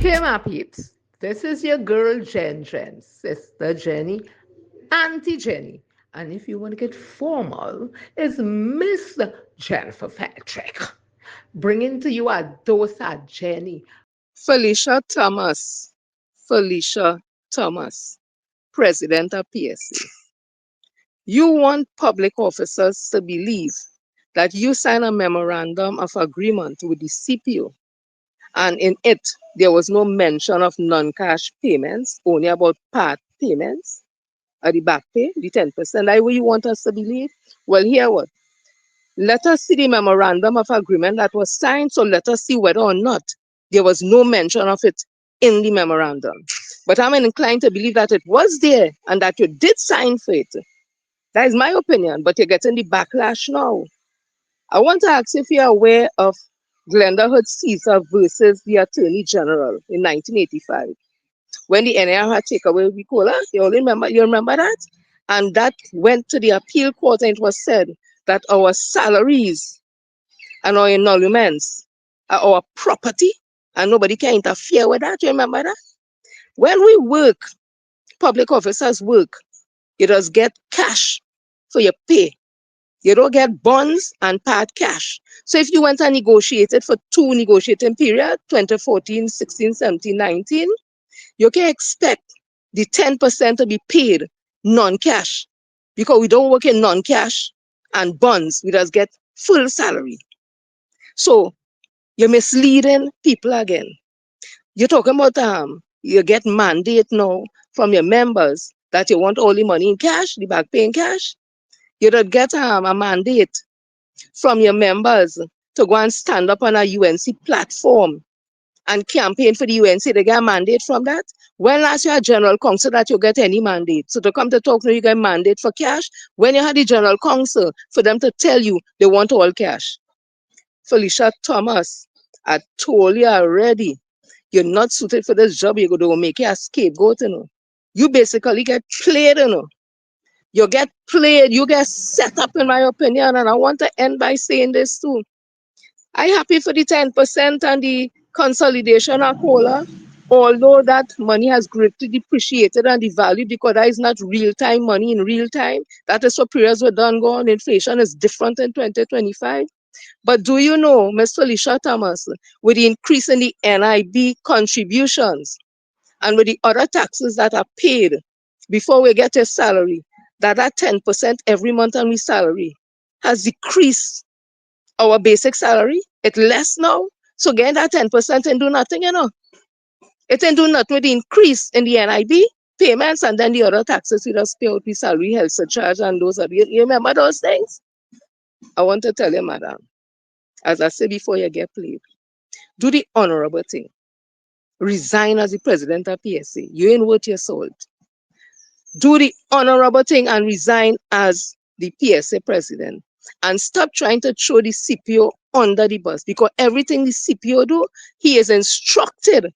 Hey, my peeps. This is your girl Jen, Sister Jenny, Auntie Jenny. And if you want to get formal, it's Miss Jennifer Patrick. Bringing to you a dose of Jenny. Felicia Thomas, Felicia Thomas, President of PSA. You want public officers to believe that you sign a memorandum of agreement with the CPO, and in it there was no mention of non-cash payments, only about part payments, or the back pay, the 10%. That what you want us to believe? Well, here what? Let us see the memorandum of agreement that was signed, so let us see whether or not there was no mention of it in the memorandum. But I'm inclined to believe that it was there and that you did sign for it. That is my opinion, but you're getting the backlash now. I want to ask if you're aware of Glenda Hood Caesar versus the Attorney General in 1985, when the NAR had taken away Ricola. You remember that? And that went to the appeal court, and it was said that our salaries and our emoluments are our property and nobody can interfere with that. You remember that? When we work, public officers work, you just get cash for your pay. You don't get bonds and part cash. So if you went and negotiated for 2 negotiating periods, 2014, 16, 17, 19, you can expect the 10% to be paid non-cash, because we don't work in non-cash and bonds. We just get full salary. So you're misleading people again. You're talking about you get mandate now from your members that you want all the money in cash, the back pay in cash. You don't get a mandate from your members to go and stand up on a UNC platform and campaign for the UNC. They get a mandate from that. When last you had general council that you get any mandate? So to come to talk now, you get mandate for cash. When you had the general council for them to tell you they want all cash. Felicia Thomas, I told you already, you're not suited for this job. You're going to make you a scapegoat, you know. You basically get played, you know. You get played, you get set up, in my opinion. And I want to end by saying this too. I'm happy for the 10% and the consolidation of COLA, although that money has greatly depreciated and devalued, because that is not real-time money in real time. That is for periods were done gone. Inflation is different in 2025. But do you know, Ms. Felicia Thomas, with the increase in the NIB contributions and with the other taxes that are paid before we get a salary, that 10% every month on we salary has decreased our basic salary? It's less now. So getting that 10% and do nothing, you know. It ain't do nothing with the increase in the NIB payments and then the other taxes we just pay out the salary, health surcharge, and those are you remember those things? I want to tell you, madam, as I said before you get played, do the honorable thing. Resign as the president of PSA. You ain't worth your salt. Do the honorable thing and resign as the PSA president. And stop trying to throw the CPO under the bus, because everything the CPO do, he is instructed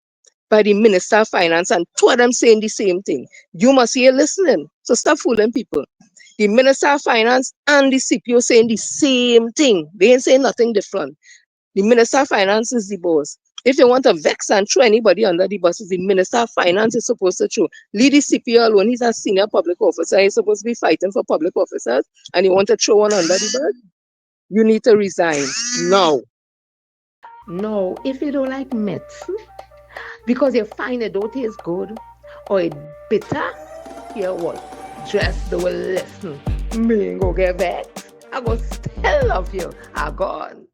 by the Minister of Finance, and two of them saying the same thing. You must hear listening. So stop fooling people. The Minister of Finance and the CPO saying the same thing. They ain't saying nothing different. The Minister of Finance is the boss. If you want to vex and throw anybody under the bus, the Minister of Finance is supposed to throw. Leave the CPO alone. He's a senior public officer. He's supposed to be fighting for public officers, and you want to throw one under the bus? You need to resign now. No, if you don't like medicine, because you find it don't taste good or it bitter, hear what? Just do a listen. Me ain't go get vexed. I go still love you. I gone.